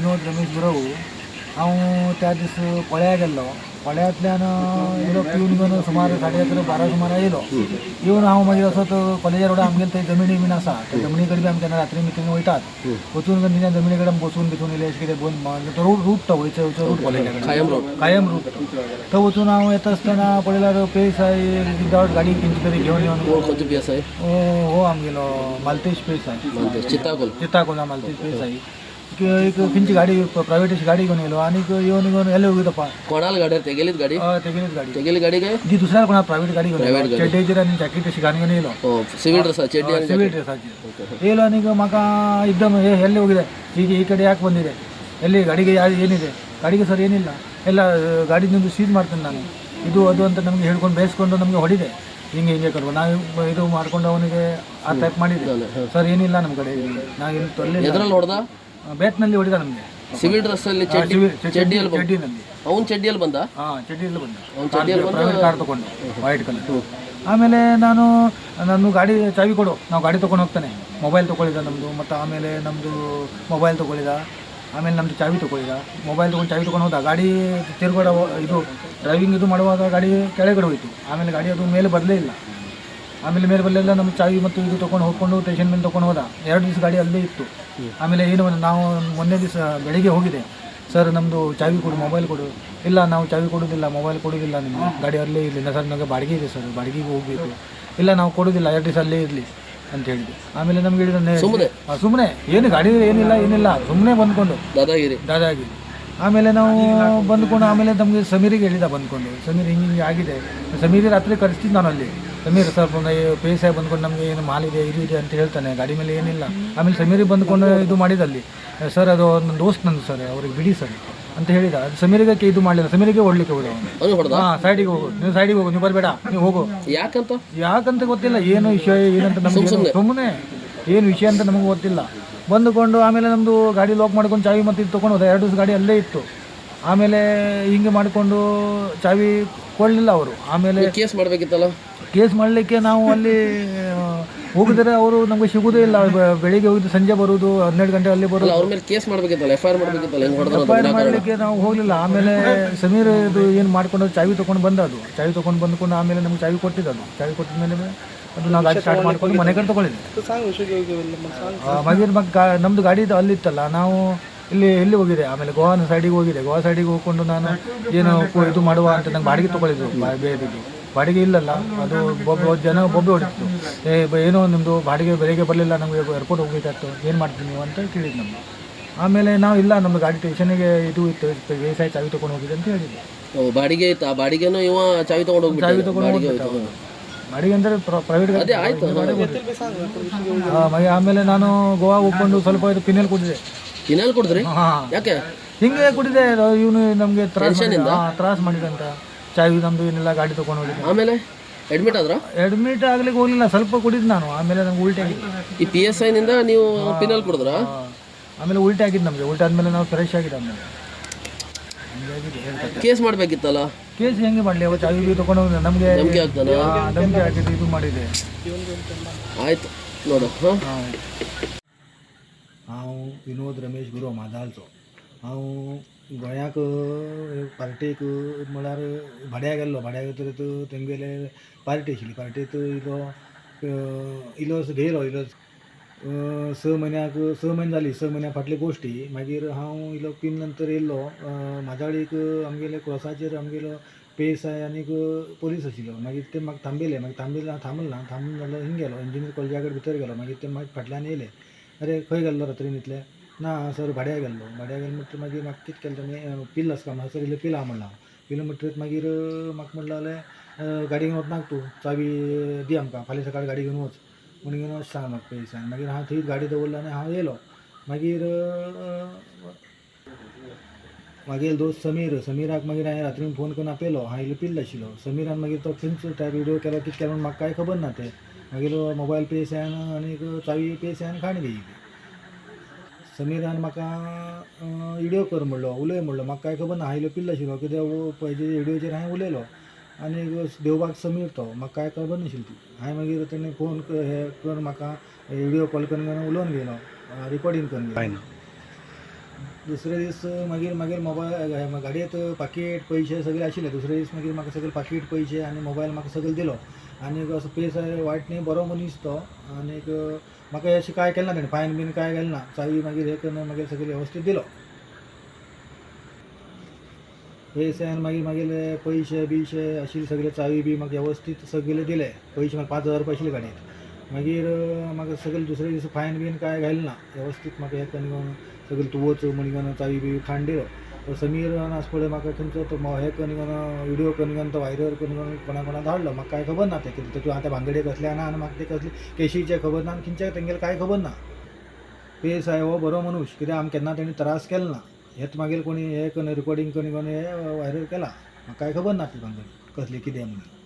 विनोद रमेश गुरव हांव त्या दीस पळ्या गेल्लो. पळ्यांतल्यान येयलो पिवन घेवन सुमार 11:30-12 सुमार येयलो. येवन हांव मागीर असोच कॉलेजा रोडार आमगेले थंय जमिनी बीन आसा, त्या जमिनी कडेन बी आमी केन्ना रात्री मिटींग वयतात. वचून तेंच्या जमिनी कडेन बसून भितून इल्लें अशें कितें बंद तो रूट तो वयचो रूट कॉलेजा कडेन कायम रूट थंय वचून हांव येता आसतना पळयल्यार पेसाय विदावट गाडी खंयची तरी घेवन येवन हो आमगेलो मालतेश पेसाय चित्ताकोला मालतेश पेसाय एक खंयची गाडी प्रायवेट अशी गाडी घेवन येयलो आनी येवन येयलो वयता कोणाल गाडी तेगेलीच गाडी तेगेली गाडी काय जी दुसऱ्या कोणा प्रायवेट गाडी घेवन चेड्डेचेर आनी जॅकेट अशी घालून येयलो सिवील ड्रेसाचेर येयलो आनी म्हाका एकदम ಎಲ್ಲಿ ಹೋಗಿದೆ ಹೀಗೆ ಈ ಕಡೆ ಯಾಕೆ ಬಂದಿದೆ ಎಲ್ಲಿ ಗಾಡಿಗೆ ಏನಿದೆ ಗಾಡಿಗೆ ಸರ್ ಏನಿಲ್ಲ ಎಲ್ಲ ಗಾಡಿ ನಿಮ್ಮದು ಸೀಸ್ ಮಾಡ್ತೀನಿ ನಾನು ಇದು ಅದು ಅಂತ ನಮಗೆ ಹೇಳ್ಕೊಂಡು ಬೇಯಿಸ್ಕೊಂಡು ನಮಗೆ ಹೊಡಿದೆ ಹಿಂಗೆ ಹಿಂಗೆ ಕರ್ಕೊಂಡು ನಾವು ಇದು ಮಾಡ್ಕೊಂಡು ಅವನಿಗೆ ಆ ಟೈಪ್ ಮಾಡಿದ್ದೆ ಸರ್ ಏನಿಲ್ಲ ನಮ್ಮ ಕಡೆ ನಾವು ಏನು ತೊಲ್ಲಿ ಬ್ಯಾಟ್ನಲ್ಲಿ ಹೊಡಿದ ನಮಗೆ ಸಿವಿಲ್ ಡ್ರೆಸ್ ಅಲ್ಲಿ ಚಡ್ಡಿಯಲ್ಲಿ ಅವನು ಚಡ್ಡಿಯಲ್ಲಿ ಬಂದ ಚಡ್ಡಿಯಲ್ಲಿ ಬಂದ ಪ್ರೈವೇಟ್ ಕಾರ್ ತೊಗೊಂಡು ವೈಟ್ ಕಲರ್. ಆಮೇಲೆ ನಾನು ಗಾಡಿ ಚಾವಿ ಕೊಡು ನಾವು ಗಾಡಿ ತೊಗೊಂಡು ಹೋಗ್ತಾನೆ ಮೊಬೈಲ್ ತೊಗೊಳಿದ ನಮ್ಮದು ಮತ್ತು ಆಮೇಲೆ ನಮ್ಮದು ಮೊಬೈಲ್ ತೊಗೊಳಿದ ಆಮೇಲೆ ನಮ್ಮದು ಚಾವಿ ತೊಗೊಳಿದ ಮೊಬೈಲ್ ತೊಗೊಂಡು ಚಾವಿ ತೊಗೊಂಡು ಹೋದ ಗಾಡಿ ತಿರ್ಗಡೆ ಇದು ಡ್ರೈವಿಂಗ್ ಇದು ಮಾಡುವಾಗ ಗಾಡಿ ಕೆಳಗಡೆ ಹೋಯಿತು ಆಮೇಲೆ ಗಾಡಿ ಅದು ಮೇಲೆ ಬರಲೇ ಇಲ್ಲ ಆಮೇಲೆ ಮೇಲೆ ಬರಲಿಲ್ಲ ನಮ್ಮ ಚಾವಿ ಮತ್ತು ಇದು ತೊಗೊಂಡು ಹೋಗ್ಕೊಂಡು ಸ್ಟೇಷನ್ ಮೇಲೆ ತೊಗೊಂಡು ಹೋದ 2 ದಿವಸ ಗಾಡಿ ಅಲ್ಲೇ ಇತ್ತು. ಆಮೇಲೆ ಏನು ನಾವು ಮೊನ್ನೆ ದಿವಸ ಬೆಳಿಗ್ಗೆ ಹೋಗಿದೆ ಸರ್ ನಮ್ಮದು ಚಾವಿ ಕೊಡು ಮೊಬೈಲ್ ಕೊಡು ಇಲ್ಲ ನಾವು ಚಾವಿ ಕೊಡೋದಿಲ್ಲ ಮೊಬೈಲ್ ಕೊಡೋದಿಲ್ಲ ನಿಮ್ಮ ಗಾಡಿ ಅಲ್ಲೇ ಇರಲಿ ಸರ್ ನನಗೆ ಬಾಡಿಗೆ ಇದೆ ಸರ್ ಬಾಡಿಗೆಗೆ ಹೋಗಬೇಕು ಇಲ್ಲ ನಾವು ಕೊಡೋದಿಲ್ಲ 2 ದಿವಸ ಅಲ್ಲೇ ಇರಲಿ ಅಂತ ಹೇಳಿದ್ವಿ. ಆಮೇಲೆ ನಮ್ಗೆ ಹೇಳಿದ್ರೆ ಸುಮ್ಮನೆ ಏನು ಗಾಡಿ ಏನಿಲ್ಲ ಸುಮ್ಮನೆ ಬಂದ್ಕೊಂಡು ದಾದಾಗಿರಿ ಆಮೇಲೆ ನಾವು ಬಂದ್ಕೊಂಡು ಆಮೇಲೆ ನಮಗೆ ಸಮೀರಿಗೆ ಹೇಳಿದ ಬಂದ್ಕೊಂಡು ಸಮೀರ್ ಹಿಂಗೆ ಆಗಿದೆ ಸಮೀರಿ ರಾತ್ರಿ ಕರೆಸ್ತಿದ್ದು ನಾನು ಅಲ್ಲಿ ಸಮೀರ್ ಸ್ವಲ್ಪ ಪೇ ಸಾಹೇಬ್ ಬಂದ್ಕೊಂಡು ನಮಗೆ ಏನು ಮಾಲಿದೆ ಇದು ಇದೆ ಅಂತ ಹೇಳ್ತಾನೆ ಗಾಡಿ ಮೇಲೆ ಏನಿಲ್ಲ. ಆಮೇಲೆ ಸಮೀರಿಗೆ ಬಂದ್ಕೊಂಡು ಇದು ಮಾಡಿದಲ್ಲಿ ಸರ್ ಅದು ನನ್ನ ದೋಸ್ತ್ ನಂದು ಸರ್ ಅವ್ರಿಗೆ ಬಿಡಿ ಸರ್ ಅಂತ ಹೇಳಿದ. ಅದು ಸಮೀರಿಗೆ ಇದು ಮಾಡಲಿಲ್ಲ ಸಮೀರಿಗೆ ಓಡಲಿಕ್ಕೆ ಹೋದ ಅವನು ಸೈಡಿಗೆ ಹೋಗು ನೀವು ಸೈಡಿಗೆ ಹೋಗು ನೀವು ಬರಬೇಡ ನೀವು ಹೋಗು ಯಾಕಂತ ಗೊತ್ತಿಲ್ಲ ಏನು ವಿಷಯ ಏನಂತ ನಮಗೆ ಸುಮ್ಮನೆ ಏನು ವಿಷಯ ಅಂತ ನಮಗೆ ಗೊತ್ತಿಲ್ಲ. ಬಂದುಕೊಂಡು ಆಮೇಲೆ ನಮ್ಮದು ಗಾಡಿ ಲಾಕ್ ಮಾಡ್ಕೊಂಡು ಚಾವಿ ಮತ್ತು ಇದು ತೊಗೊಂಡು ಹೋದ 2 ದಿವಸ ಗಾಡಿ ಅಲ್ಲೇ ಇತ್ತು. ಆಮೇಲೆ ಹಿಂಗೆ ಮಾಡಿಕೊಂಡು ಚಾವಿ ಕೊಡಲಿಲ್ಲ ಅವರು. ಆಮೇಲೆ ಕೇಸ್ ಮಾಡಲಿಕ್ಕೆ ನಾವು ಅಲ್ಲಿ ಹೋಗಿದ್ರೆ ಅವರು ನಮಗೆ ಸಿಗೋದೇ ಇಲ್ಲ. ಬೆಳಿಗ್ಗೆ ಹೋಗಿದ್ದು ಸಂಜೆ ಬರೋದು 12 ಗಂಟೆ ಅಲ್ಲಿ ಬರೋದು ಎಫ್ ಐ ಆರ್ ಮಾಡಲಿಕ್ಕೆ ನಾವು ಹೋಗಲಿಲ್ಲ. ಆಮೇಲೆ ಸಮೀರ್ ಇದು ಏನು ಮಾಡ್ಕೊಂಡು ಚಾವಿ ತೊಗೊಂಡು ಬಂದದು ಚಾವಿ ತೊಗೊಂಡು ಬಂದ್ಕೊಂಡು ಆಮೇಲೆ ನಮ್ಗೆ ಚಾವಿ ಕೊಟ್ಟಿದ್ದು ಚಾವಿ ಕೊಟ್ಟಿದ ಮೇಲೆ ಅದು ನಾವು ಗಾಡಿ ಸ್ಟಾರ್ಟ್ ಮಾಡ್ಕೊಂಡು ಮನೆ ಕಡೆ ತೊಗೊಂಡಿದ್ದೆ. ಮಗೀರ್ ನಮ್ಮದು ಗಾಡಿ ಅಲ್ಲಿತ್ತಲ್ಲ ನಾವು ಎಲ್ಲಿ ಹೋಗಿದೆ ಆಮೇಲೆ ಗೋವಾ ಸೈಡಿಗೆ ಹೋಗ್ಕೊಂಡು ನಾನು ಏನು ಇದು ಮಾಡುವ ಅಂತ ನಂಗೆ ಬಾಡಿಗೆ ತೊಗೊಳಿದ್ದು ಬೇರೆದು ಬಾಡಿಗೆ ಇಲ್ಲಲ್ಲ ಅದು ಬೊಬ್ಬೆ ಹೊಡಿತು ಏನೋ ನಿಮ್ಮದು ಬಾಡಿಗೆ ಬೆಳಿಗ್ಗೆ ಬರಲಿಲ್ಲ ನಮಗೆ ಏರ್ಪೋರ್ಟ್ ಹೋಗ್ಬೇಕಾಯ್ತು ಏನು ಮಾಡ್ತೀನಿ ನೀವು ಅಂತ ಕೇಳಿದ್ದು ನಮ್ಗೆ. ಆಮೇಲೆ ನಾವು ಇಲ್ಲ ನಮ್ಮದು ಗಾಡಿ ಸ್ಟೇಷನಿಗೆ ಇದು ಇತ್ತು ಬೇಸಾಯ ಚಾವಿ ತೊಗೊಂಡು ಹೋಗಿದೆ ಅಂತ ಹೇಳಿದ್ದೆ. ಬಾಡಿಗೆ ಇತ್ತು ಆ ಬಾಡಿಗೆನೂ ಇವ ಚಾವಿ ತೊಗೊಂಡು ಬಾಡಿಗೆ ಅಂದರೆ ಪ್ರೈವೇಟ್ ಗಾಡಿ. ಆಮೇಲೆ ನಾನು ಗೋವಾ ಹೋಗ್ಕೊಂಡು ಸ್ವಲ್ಪ ಇದು ಪಿನಲ್ ಕುಡಿದ್ರಿ ಯಾಕೆ ಹಿಂಗೆ ಕುಡಿದೆ ಇವನು ನಮಗೆ ತ್ರಾಸ್ ಮಾಡಿದಂತ ಚಾವಿ ನಮ್ಮದು ಏನಿಲ್ಲ ಗಾಡಿ ತೊಗೊಂಡು ಹೋಗಿದ್ದೆ. ಆಮೇಲೆ ಅಡ್ಮಿಟ್ ಆಗ್ಲಿಕ್ಕೆ ಹೋಗಲಿಲ್ಲ ಸ್ವಲ್ಪ ಕುಡಿದ್ದು ನಾನು. ಆಮೇಲೆ ನಮ್ಗೆ ಉಲ್ಟಿ ಆಗಿದ್ದು ಈ PSI ನಿಂದ ನೀವು ಪಿನಲ್ ಕುಡಿದ್ರ ಆಮೇಲೆ ಉಲ್ಟಿ ಆಗಿದ್ದು ನಮಗೆ ಉಲ್ಟಿ ಆದಮೇಲೆ ನಾವು ಫ್ರೆಶ್ ಆಗಿದ್ದು ಆಮೇಲೆ ಕೇಸ್ ಮಾಡಬೇಕಿತ್ತಲ್ಲ ಕೇಸ್ ಹೆಂಗೆ ಮಾಡಲಿ ಅವ ಚಾವಿ ತೊಗೊಂಡು ನಮಗೆ ಧಮಕಿ ಹಾಕಿದ್ದು ಇದು ಮಾಡಿದೆ. ಆಯ್ತು ನೋಡು हांव विनोद रमेश गुरव माजालचो. हांव गोंयाक पार्टेक म्हळ्यार भाड्याक गेल्लो. भाड्याक तर तेंगेले पार्टी आशिल्ली पार्टेक इलो घेयलो 6 म्हयने जाली 6 म्हयन्या फाटली गोश्ट ही. मागीर हांव इलो पिन नंतर येयल्लो म्हाज्या कडेन आमगेले क्रॉसाचेर आमगेलो PSI आनीक पोलीस आशिल्लो. मागीर ते म्हाका थांबयले थांबून जालो हिंग गेलो इंजिनियर कॉलेजा कडेन भितर गेलो. मागीर ते म्हाका फाटल्यान येयले अरे खंय गेल्लो रात्रीन इतले ना सर भाड्याक गेल्लो म्हणटा मागीर म्हाका कितें केलें तुमी पिल आसता म्हाका सर इल्लो पिल आहा म्हणला. पिल म्हणटरीत मागीर म्हाका म्हणलें जाल्यार गाडी घेवन वचनाका तूं चावी दी आमकां फाल्यां सकाळीं गाडी घेवन वच म्हणून घेवन वच सांग म्हाका पयसान. मागीर हांव थंय गाडी दवरली आनी हांव येयलो. मागीर दोस्त समीराक मागीर हांवें रात्रीन फोन करून आपयलो. हांव इल्लो पिल्ल आशिल्लो. समीरान मागीर तो खंयचो टायप विडियो केलो कितें केलो म्हाका कांय खबर ना. ते मागीर मोबायल PSIन आनी चावी PSIन खाण घेयली. समीरान म्हाका विडियो कर म्हणलो उलय म्हणलो म्हाका कांय खबर ना. हांव इल्लो पिल्ल आशिल्लो कित्याक पयलीं विडियोचेर हांवें उलयलो आनी देवबाग समीर तो म्हाका कांय खबर नाशिल्ली ती. हांवें मागीर तेणें फोन हे कर म्हाका विडियो कॉल करून उलोवन घेयलो रिकॉर्डिंग करून घेयलो. दुसरे दीस मागीर मागीर मोबायल गाडयेंत पाकीट पयशे सगळे आशिल्ले. दुसरे दीस मागीर म्हाका सगळे पाकीट पयशे आनी मोबायल म्हाका सगळे दिलो. आनीक असो पेस वायट न्ही, बरो मनीस तो. आनीक म्हाका अशें कांय केलें ना तेणें, फायन बीन कांय केलें ना. चावी मागीर हे करून मागीर सगळे वेवस्थीत दिलो. पेस मागीर मागीर पयशे बियशे आशिल्ले सगळे, चावी बी म्हाका वेवस्थीत सगळे दिले. पयशे म्हाका 5,000 रुपया आशिल्ले गाडयेंत. मागीर म्हाका सगळे दुसरे दीस फायन बीन कांय घालें ना. वेवस्थीत म्हाका हे करून सगळे तूं वच म्हणून चावी बी खाण दिलो. तो समीर आसपळे म्हाका खंयचो तो हे करून विडियो करून तो व्हायरल करून कोणा धाडलो. म्हाका कांय खबर ना ते कितें तेतून आतां भांगडे कसले ना, आनी म्हाका ते कसले केशीचे खबर ना, आनी खंयच्या तेंगेले कांय खबर ना. पेस हो बरो मनीस, कित्याक आमकां केन्ना तेणी त्रास केलो ना. हेच मागीर कोणी हे करून रिकॉर्डिंग करून हे व्हायरल केला. म्हाका कांय खबर ना ती भांगडी कसली कितें म्हणून.